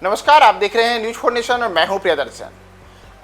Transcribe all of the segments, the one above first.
नमस्कार, आप देख रहे हैं न्यूज फॉर नेशन और मैं हूं प्रियदर्शन।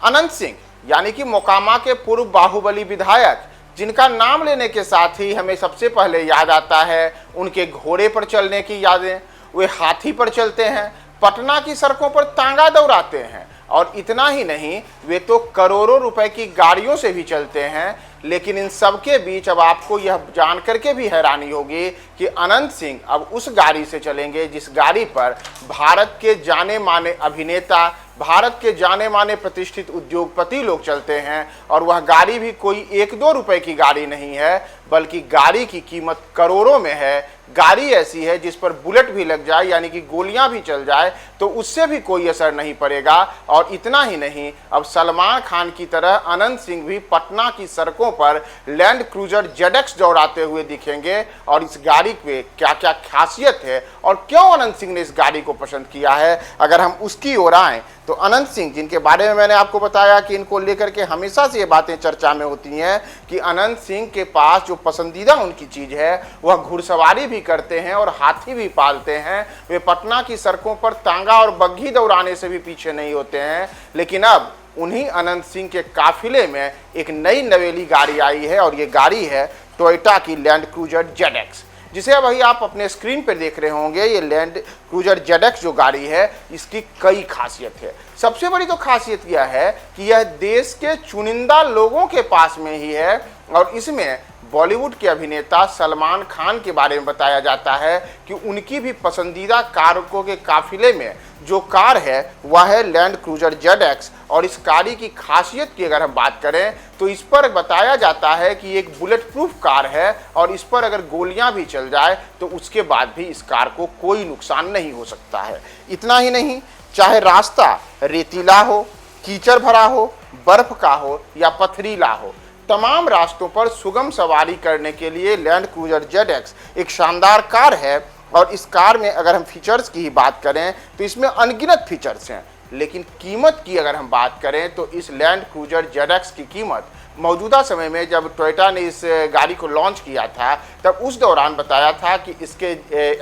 अनंत सिंह यानी कि मोकामा के पूर्व बाहुबली विधायक, जिनका नाम लेने के साथ ही हमें सबसे पहले याद आता है उनके घोड़े पर चलने की यादें। वे हाथी पर चलते हैं, पटना की सड़कों पर तांगा दौड़ाते हैं और इतना ही नहीं, वे तो करोड़ों रुपए की गाड़ियों से भी चलते हैं। लेकिन इन सब के बीच अब आपको यह जान करके भी हैरानी होगी कि अनंत सिंह अब उस गाड़ी से चलेंगे जिस गाड़ी पर भारत के जाने माने अभिनेता, भारत के जाने माने प्रतिष्ठित उद्योगपति लोग चलते हैं। और वह गाड़ी भी कोई 1-2 रुपए की गाड़ी नहीं है, बल्कि गाड़ी की कीमत करोड़ों में है। गाड़ी ऐसी है जिस पर बुलेट भी लग जाए, यानी कि गोलियां भी चल जाए, तो उससे भी कोई असर नहीं पड़ेगा। और इतना ही नहीं, अब सलमान खान की तरह अनंत सिंह भी पटना की सड़कों पर लैंड क्रूजर ZX दौड़ाते हुए दिखेंगे। और इस गाड़ी पे क्या क्या खासियत है और क्यों अनंत सिंह ने इस गाड़ी को पसंद किया है, अगर हम उसकी ओर आए तो अनंत सिंह, जिनके बारे में मैंने आपको बताया कि इनको लेकर के हमेशा से ये बातें चर्चा में होती हैं कि अनंत सिंह के पास जो पसंदीदा उनकी चीज़ है वह घुड़सवारी भी करते हैं और हाथी भी पालते हैं। वे पटना की सड़कों पर तांगा और बग्घी दौड़ाने से भी पीछे नहीं होते हैं। लेकिन अब उन्हीं अनंत सिंह के काफिले में एक नई नवेली गाड़ी आई है और ये गाड़ी है टोयोटा की लैंड क्रूजर ZX, जिसे अब अभी आप अपने स्क्रीन पर देख रहे होंगे। ये लैंड क्रूजर ZX जो गाड़ी है, इसकी कई खासियत है। सबसे बड़ी तो खासियत यह है कि यह देश के चुनिंदा लोगों के पास में ही है और इसमें बॉलीवुड के अभिनेता सलमान खान के बारे में बताया जाता है कि उनकी भी पसंदीदा कारों के काफिले में जो कार है वह है लैंड क्रूजर ZX। और इस गाड़ी की खासियत की अगर हम बात करें तो इस पर बताया जाता है कि एक बुलेट प्रूफ कार है और इस पर अगर गोलियां भी चल जाए तो उसके बाद भी इस कार को कोई नुकसान नहीं हो सकता है। इतना ही नहीं, चाहे रास्ता रेतीला हो, कीचड़ भरा हो, बर्फ का हो या पथरीला हो, तमाम रास्तों पर सुगम सवारी करने के लिए लैंड क्रूजर ZX एक शानदार कार है। और इस कार में अगर हम फीचर्स की ही बात करें तो इसमें अनगिनत फीचर्स हैं। लेकिन कीमत की अगर हम बात करें तो इस लैंड क्रूजर ZX की कीमत मौजूदा समय में, जब टोयोटा ने इस गाड़ी को लॉन्च किया था तब उस दौरान बताया था कि इसके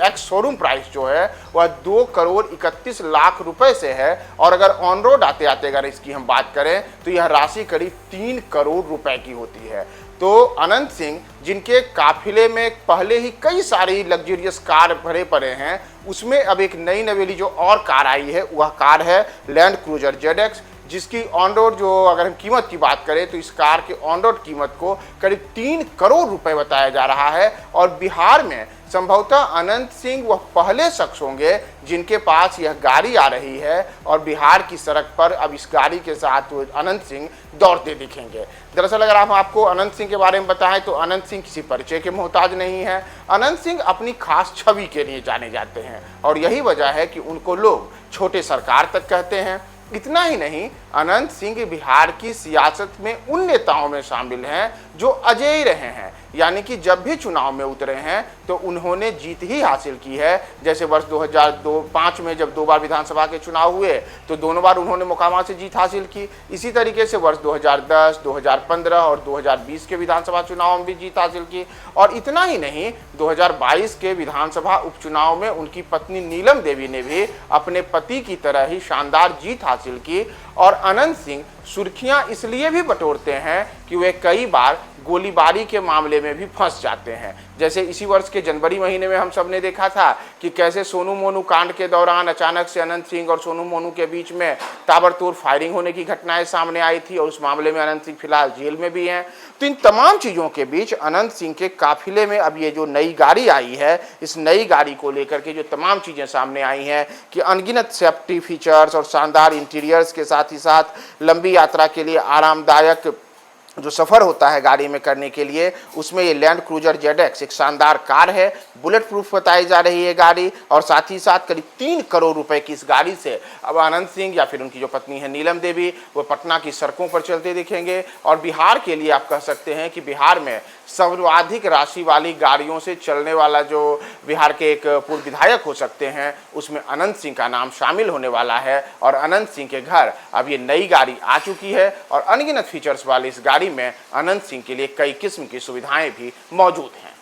एक्स शोरूम प्राइस जो है वह 2,31,00,000 रुपए से है। और अगर ऑन रोड आते आते अगर इसकी हम बात करें तो यह राशि करीब 3 करोड़ रुपए की होती है। तो अनंत सिंह, जिनके काफिले में पहले ही कई सारी लग्जरियस कार भरे पड़े हैं, उसमें अब एक नई नवेली जो और कार आई है वह कार है लैंड क्रूजर ZX, जिसकी ऑन रोड जो अगर हम कीमत की बात करें तो इस कार के ऑन रोड कीमत को करीब 3 करोड़ रुपए बताया जा रहा है। और बिहार में संभवतः अनंत सिंह वह पहले शख्स होंगे जिनके पास यह गाड़ी आ रही है और बिहार की सड़क पर अब इस गाड़ी के साथ अनंत सिंह दौड़ते दिखेंगे। दरअसल अगर हम आपको अनंत सिंह के बारे में बताएं तो अनंत सिंह किसी परिचय के मोहताज नहीं है। अनंत सिंह अपनी खास छवि के लिए जाने जाते हैं और यही वजह है कि उनको लोग छोटे सरकार तक कहते हैं। इतना ही नहीं, अनंत सिंह बिहार की सियासत में उन नेताओं में शामिल हैं जो अजेय रहे हैं, यानी कि जब भी चुनाव में उतरे हैं तो उन्होंने जीत ही हासिल की है। जैसे वर्ष 2005 में जब 2 बार विधानसभा के चुनाव हुए तो दोनों बार उन्होंने मोकामा से जीत हासिल की। इसी तरीके से वर्ष 2010, 2015 और 2020 के विधानसभा चुनाव में भी जीत हासिल की। और इतना ही नहीं, 2022 के विधानसभा उपचुनाव में उनकी पत्नी नीलम देवी ने भी अपने पति की तरह ही शानदार जीत हासिल की। और अनंत सिंह सुर्खियां इसलिए भी बटोरते हैं कि वे कई बार गोलीबारी के मामले में भी फंस जाते हैं। जैसे इसी वर्ष के जनवरी महीने में हम सब ने देखा था कि कैसे सोनू मोनू कांड के दौरान अचानक से अनंत सिंह और सोनू मोनू के बीच में ताबड़तोड़ फायरिंग होने की घटनाएं सामने आई थी और उस मामले में अनंत सिंह फिलहाल जेल में भी हैं। तो इन तमाम चीज़ों के बीच अनंत सिंह के काफिले में अब ये जो नई गाड़ी आई है, इस नई गाड़ी को लेकर के जो तमाम चीज़ें सामने आई हैं कि अनगिनत सेफ्टी फीचर्स और शानदार इंटीरियर्स के साथ ही साथ लंबी यात्रा के लिए आरामदायक जो सफ़र होता है गाड़ी में करने के लिए, उसमें ये लैंड क्रूजर ZX एक शानदार कार है। बुलेट प्रूफ बताई जा रही है गाड़ी और साथ ही साथ करीब 3 करोड़ रुपए की इस गाड़ी से अब अनंत सिंह या फिर उनकी जो पत्नी है नीलम देवी, वो पटना की सड़कों पर चलते दिखेंगे। और बिहार के लिए आप कह सकते हैं कि बिहार में सर्वाधिक राशि वाली गाड़ियों से चलने वाला जो बिहार के एक पूर्व विधायक हो सकते हैं, उसमें अनंत सिंह का नाम शामिल होने वाला है। और अनंत सिंह के घर अब ये नई गाड़ी आ चुकी है और अनगिनत फीचर्स वाली इस गाड़ी में अनंत सिंह के लिए कई किस्म की सुविधाएं भी मौजूद हैं।